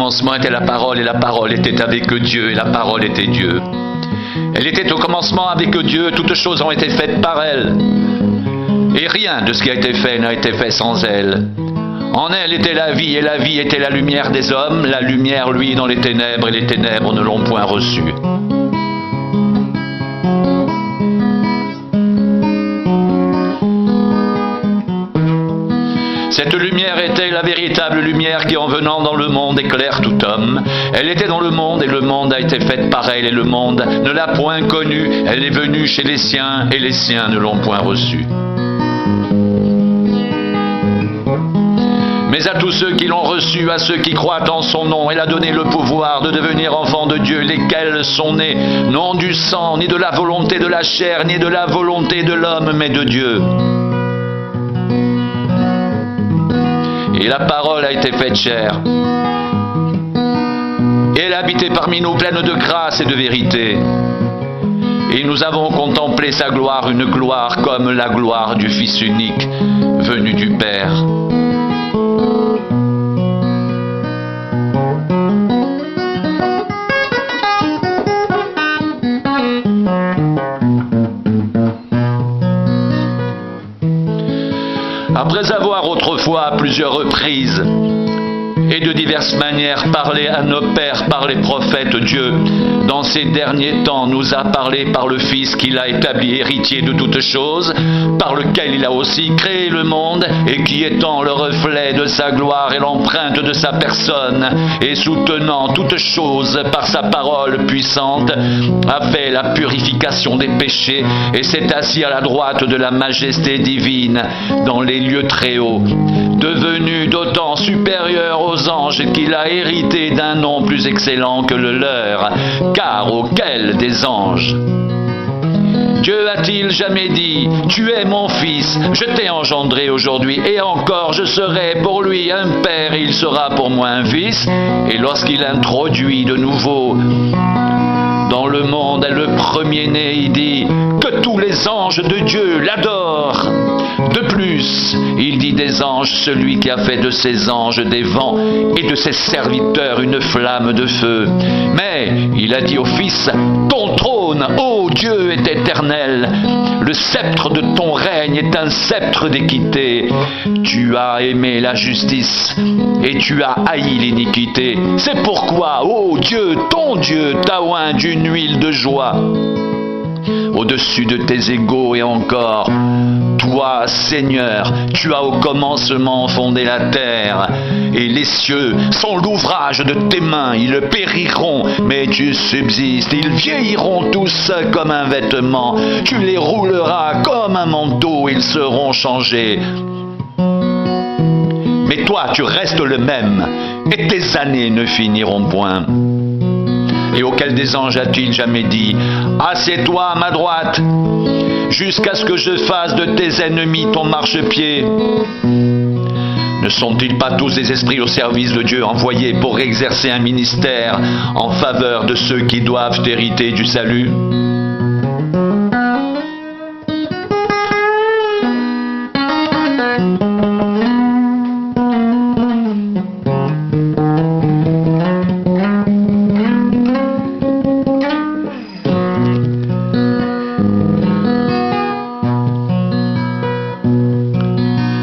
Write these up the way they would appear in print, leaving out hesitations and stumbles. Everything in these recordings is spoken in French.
commencement était la parole, et la parole était avec Dieu, et la parole était Dieu. Elle était au commencement avec Dieu, toutes choses ont été faites par elle. Et rien de ce qui a été fait n'a été fait sans elle. En elle était la vie, et la vie était la lumière des hommes. La lumière, lui, dans les ténèbres, et les ténèbres ne l'ont point reçue. Cette lumière était la véritable lumière qui, en venant dans le monde, éclaire tout homme. Elle était dans le monde, et le monde a été fait par elle, et le monde ne l'a point connue. Elle est venue chez les siens, et les siens ne l'ont point reçue. Mais à tous ceux qui l'ont reçu, à ceux qui croient en son nom, elle a donné le pouvoir de devenir enfants de Dieu, lesquels sont nés, non du sang, ni de la volonté de la chair, ni de la volonté de l'homme, mais de Dieu. Et la parole a été faite chair. Et elle a habité parmi nous, pleine de grâce et de vérité. Et nous avons contemplé sa gloire, une gloire comme la gloire du Fils unique, venu du Père. Après avoir autrefois à plusieurs reprises et de diverses manières parlé à nos pères par les prophètes, Dieu, dans ces derniers temps, nous a parlé par le Fils qu'il a établi héritier de toutes choses, par lequel il a aussi créé le monde, et qui étant le reflet de sa gloire et l'empreinte de sa personne, et soutenant toutes choses par sa parole puissante, a fait la purification des péchés, et s'est assis à la droite de la majesté divine dans les lieux très hauts, devenu d'autant supérieur aux anges qu'il a hérité d'un nom plus excellent que le leur, car auquel des anges Dieu a-t-il jamais dit, tu es mon fils, je t'ai engendré aujourd'hui, et encore je serai pour lui un père, et il sera pour moi un fils. Et lorsqu'il introduit de nouveau dans le monde le premier-né, il dit que tous les anges de Dieu l'adorent. De plus, il dit des anges, celui qui a fait de ses anges des vents et de ses serviteurs une flamme de feu. Mais il a dit au Fils, ton trône, ô Dieu, est éternel. Le sceptre de ton règne est un sceptre d'équité. Tu as aimé la justice et tu as haï l'iniquité. C'est pourquoi, ô Dieu, ton Dieu, t'a oint d'une huile de joie au-dessus de tes égaux. Et encore, toi, Seigneur, tu as au commencement fondé la terre, et les cieux sont l'ouvrage de tes mains. Ils périront, mais tu subsistes. Ils vieilliront tous comme un vêtement. Tu les rouleras comme un manteau, ils seront changés. Mais toi, tu restes le même, et tes années ne finiront point. Et auquel des anges a-t-il jamais dit, assieds-toi à ma droite, jusqu'à ce que je fasse de tes ennemis ton marchepied? Ne sont-ils pas tous des esprits au service de Dieu, envoyés pour exercer un ministère en faveur de ceux qui doivent hériter du salut?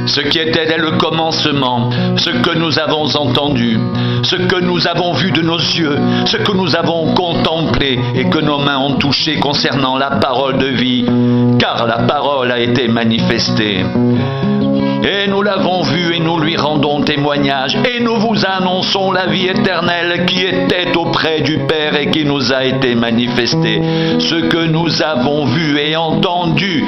Ce qui était dès le commencement, ce que nous avons entendu, ce que nous avons vu de nos yeux, ce que nous avons contemplé et que nos mains ont touché concernant la parole de vie, car la parole a été manifestée. Et nous l'avons vu et nous lui rendons témoignage, et nous vous annonçons la vie éternelle qui était auprès du Père et qui nous a été manifestée. Ce que nous avons vu et entendu,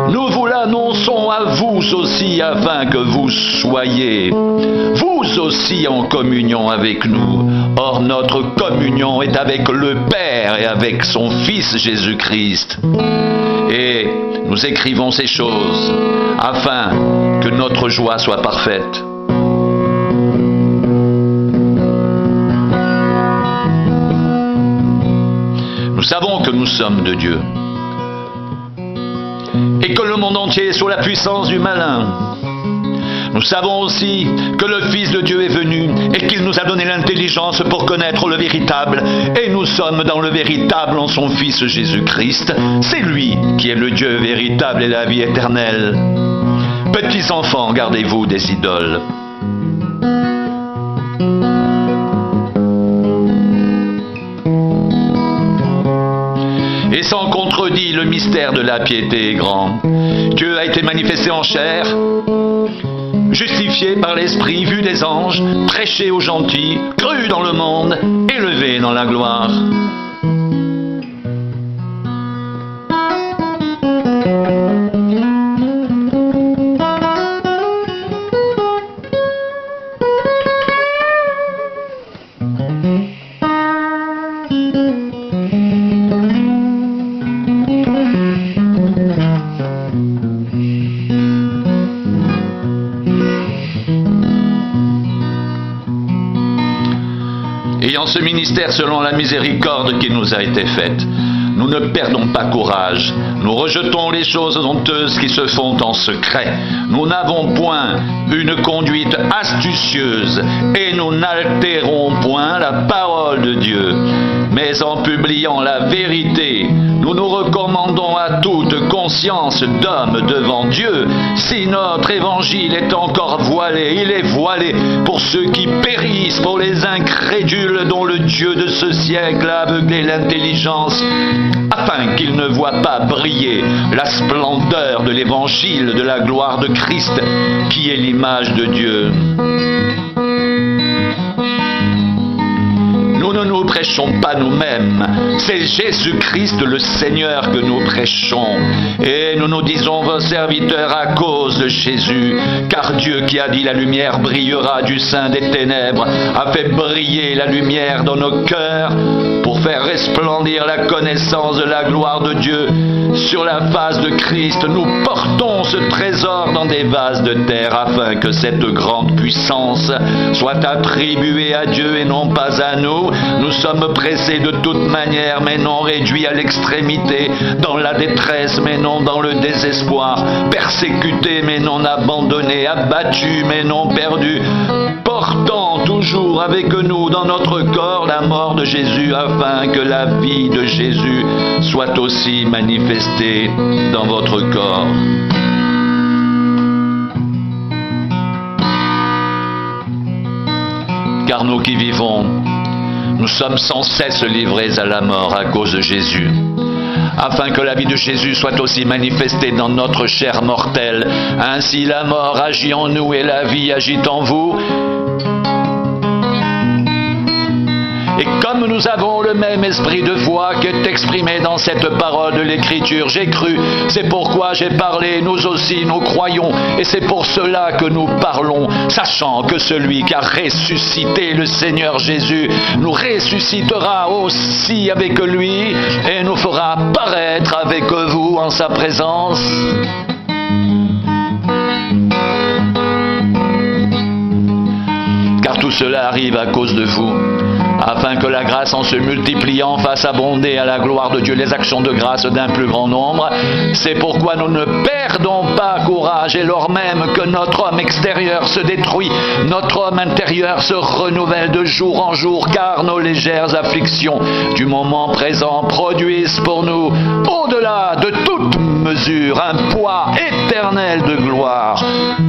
nous vous l'annonçons à vous aussi, afin que vous soyez, vous aussi, en communion avec nous. Or, notre communion est avec le Père et avec son Fils Jésus-Christ. Et nous écrivons ces choses, afin que notre joie soit parfaite. Nous savons que nous sommes de Dieu, et que le monde entier est sous la puissance du malin. Nous savons aussi que le Fils de Dieu est venu et qu'il nous a donné l'intelligence pour connaître le véritable. Et nous sommes dans le véritable en son Fils Jésus-Christ. C'est lui qui est le Dieu véritable et la vie éternelle. Petits enfants, gardez-vous des idoles. Et sans contredit, le mystère de la piété est grand. Dieu a été manifesté en chair, justifié par l'Esprit, vu des anges, prêché aux gentils, cru dans le monde, élevé dans la gloire. Ayant ce ministère selon la miséricorde qui nous a été faite, nous ne perdons pas courage. Nous rejetons les choses honteuses qui se font en secret. Nous n'avons point une conduite astucieuse et nous n'altérons point la parole de Dieu. Mais en publiant la vérité, nous nous recommandons à toute conscience d'homme devant Dieu. Si notre évangile est encore voilé, il est voilé pour ceux qui périssent, pour les incrédules dont le Dieu de ce siècle a aveuglé l'intelligence, afin qu'ils ne voient pas briller la splendeur de l'évangile de la gloire de Christ, qui est l'image de Dieu. Nous ne nous prêchons pas nous-mêmes, c'est Jésus-Christ le Seigneur que nous prêchons. Et nous nous disons vos serviteurs à cause de Jésus, car Dieu qui a dit la lumière brillera du sein des ténèbres, a fait briller la lumière dans nos cœurs pour faire resplendir la connaissance de la gloire de Dieu sur la face de Christ. Nous portons ce trésor dans des vases de terre afin que cette grande puissance soit attribuée à Dieu et non pas à nous. Nous sommes pressés de toute manière, mais non réduits à l'extrémité, dans la détresse, mais non dans le désespoir, persécutés, mais non abandonnés, abattus, mais non perdus, portant toujours avec nous dans notre corps la mort de Jésus, afin que la vie de Jésus soit aussi manifestée dans votre corps. Car nous qui vivons, nous sommes sans cesse livrés à la mort à cause de Jésus, afin que la vie de Jésus soit aussi manifestée dans notre chair mortelle. Ainsi la mort agit en nous et la vie agit en vous. Et comme nous avons le même esprit de foi qui est exprimé dans cette parole de l'Écriture, j'ai cru, c'est pourquoi j'ai parlé, nous aussi nous croyons, et c'est pour cela que nous parlons, sachant que celui qui a ressuscité le Seigneur Jésus nous ressuscitera aussi avec lui et nous fera paraître avec vous en sa présence. Car tout cela arrive à cause de vous, afin que la grâce en se multipliant fasse abonder à la gloire de Dieu les actions de grâce d'un plus grand nombre. C'est pourquoi nous ne perdons pas courage, et lors même que notre homme extérieur se détruit, notre homme intérieur se renouvelle de jour en jour, car nos légères afflictions du moment présent produisent pour nous, au-delà de toute mesure, un poids éternel de gloire,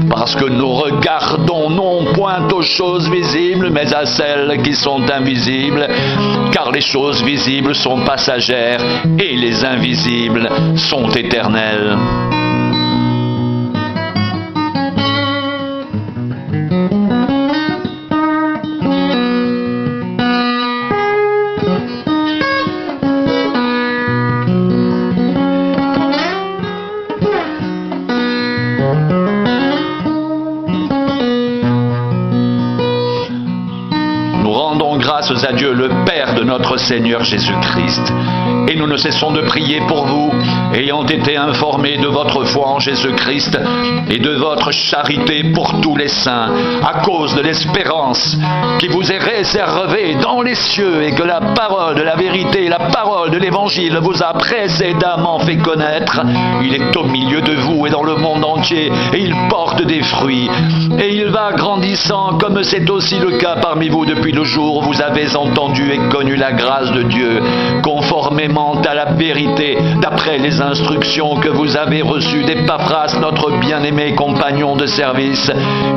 parce que nous regardons non point aux choses visibles, mais à celles qui sont invisibles, car les choses visibles sont passagères et les invisibles sont éternelles. À Dieu Dieu le Père de notre Seigneur Jésus-Christ. Et nous ne cessons de prier pour vous, ayant été informés de votre foi en Jésus-Christ et de votre charité pour tous les saints, à cause de l'espérance qui vous est réservée dans les cieux, et que la parole de la vérité, la parole de l'Évangile vous a précédemment fait connaître. Il est au milieu de vous et dans le monde entier, et il porte des fruits, et il va grandissant, comme c'est aussi le cas parmi vous depuis le jour où vous avez entendu et connu la grâce de Dieu, conformément à la vérité, d'après les instructions que vous avez reçues d'Épaphras, notre bien-aimé compagnon de service,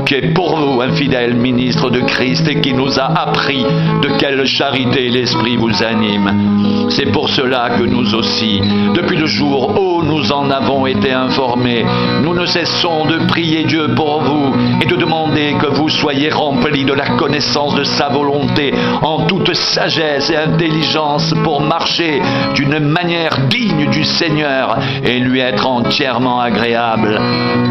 qui est pour vous un fidèle ministre de Christ et qui nous a appris de quelle charité l'Esprit vous anime. C'est pour cela que nous aussi, depuis le jour où nous en avons été informés, nous ne cessons de prier Dieu pour vous et de demander que vous soyez remplis de la connaissance de sa volonté en toute sagesse et intelligence pour marcher d'une manière digne du Seigneur et lui être entièrement agréable,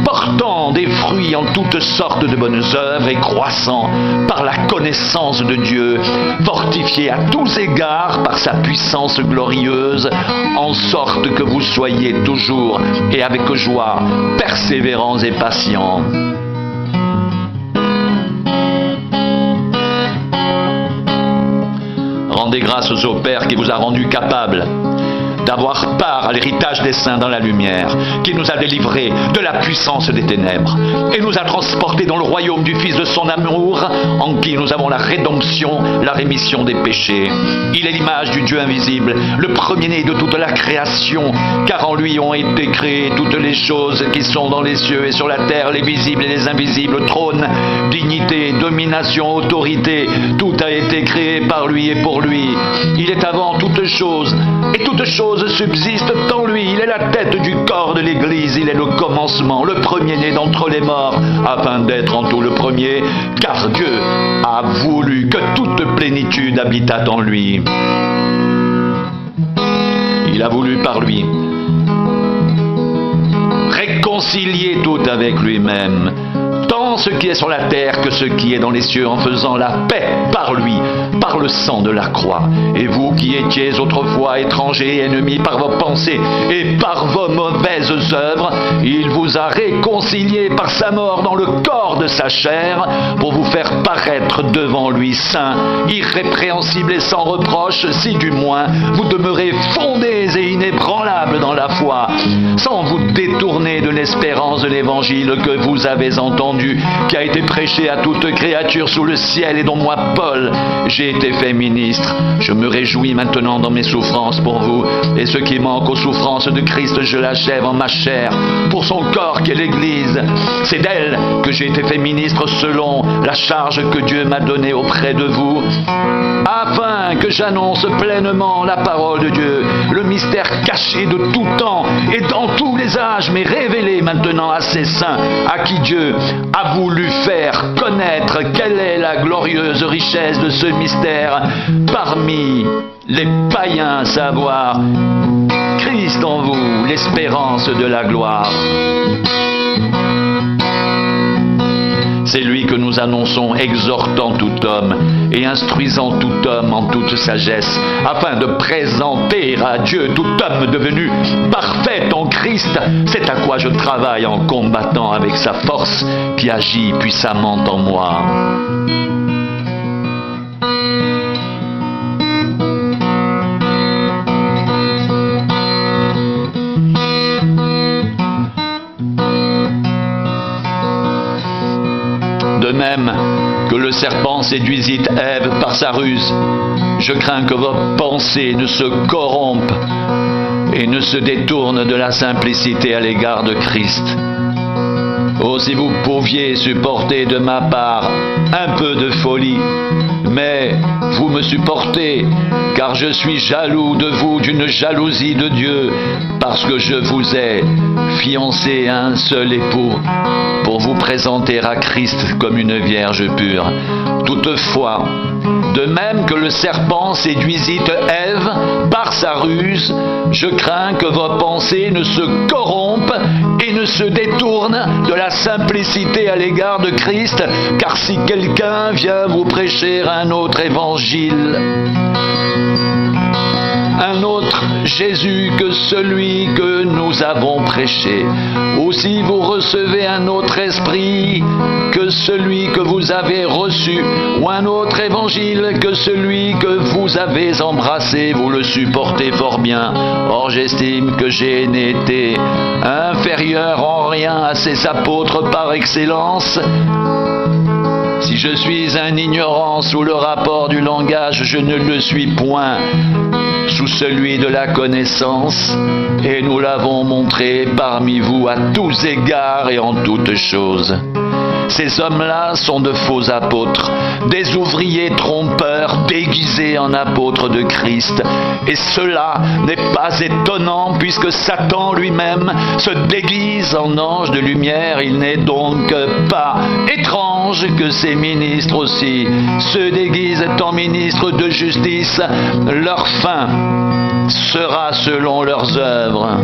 portant des fruits en toutes sortes de bonnes œuvres et croissant par la connaissance de Dieu, fortifié à tous égards par sa puissance glorieuse, en sorte que vous soyez toujours et avec joie, persévérants et patients. Rendez grâce au Père qui vous a rendu capable d'avoir part à l'héritage des saints dans la lumière, qui nous a délivrés de la puissance des ténèbres et nous a transportés dans le royaume du Fils de son amour, en qui nous avons la rédemption, la rémission des péchés. Il est l'image du Dieu invisible, le premier-né de toute la création, car en lui ont été créées toutes les choses qui sont dans les cieux et sur la terre, les visibles et les invisibles, trône, dignité, domination, autorité, tout a été créé par lui et pour lui. Il est avant toutes choses, et toutes choses subsistent en lui. Il est la tête du corps de l'Église, il est le commencement, le premier-né d'entre les morts, afin d'être en tout le premier, car Dieu a voulu que toute plénitude habitât en lui. Il a voulu par lui réconcilier tout avec lui-même, tant ce qui est sur la terre que ce qui est dans les cieux, en faisant la paix par lui, par le sang de la croix. Et vous qui étiez autrefois étrangers et ennemis par vos pensées et par vos mauvaises œuvres, il vous a réconciliés par sa mort dans le corps de sa chair, pour vous faire paraître devant lui saint, irrépréhensible et sans reproche, si du moins vous demeurez fondés et inébranlables dans la foi, sans vous détourner de l'espérance de l'Évangile que vous avez entendu, qui a été prêché à toute créature sous le ciel, et dont moi, Paul, j'ai été fait ministre. Je me réjouis maintenant dans mes souffrances pour vous, et ce qui manque aux souffrances de Christ, je l'achève en ma chair, pour son corps qui est l'Église. C'est d'elle que j'ai été fait ministre selon la charge que Dieu m'a donnée auprès de vous, afin que j'annonce pleinement la parole de Dieu, le mystère caché de tout temps et dans tous les âges, mais révélé maintenant à ses saints, à qui Dieu a voulu faire connaître quelle est la glorieuse richesse de ce mystère parmi les païens, à savoir Christ en vous, l'espérance de la gloire. C'est lui que nous annonçons, exhortant tout homme et instruisant tout homme en toute sagesse, afin de présenter à Dieu tout homme devenu parfait en Christ. C'est à quoi je travaille en combattant avec sa force qui agit puissamment en moi. De même que le serpent séduisit Ève par sa ruse, je crains que vos pensées ne se corrompent et ne se détournent de la simplicité à l'égard de Christ. Oh, si vous pouviez supporter de ma part un peu de folie, mais vous me supportez, car je suis jaloux de vous d'une jalousie de Dieu, parce que je vous ai fiancé à un seul époux, pour vous présenter à Christ comme une vierge pure. Toutefois, De même que le serpent séduisit Ève par sa ruse, je crains que vos pensées ne se corrompent et ne se détournent de la simplicité à l'égard de Christ, car si quelqu'un vient vous prêcher un autre évangile, un autre Jésus que celui que nous avons prêché, ou si vous recevez un autre esprit que celui que vous avez reçu, ou un autre évangile que celui que vous avez embrassé, vous le supportez fort bien. Or j'estime que j'ai été inférieur en rien à ces apôtres par excellence. Si je suis un ignorant sous le rapport du langage, je ne le suis point sous celui de la connaissance, et nous l'avons montré parmi vous à tous égards et en toutes choses. Ces hommes-là sont de faux apôtres, des ouvriers trompeurs déguisés en apôtres de Christ. Et cela n'est pas étonnant puisque Satan lui-même se déguise en ange de lumière. Il n'est donc pas étrange que ces ministres aussi se déguisent en ministres de justice. Leur fin sera selon leurs œuvres.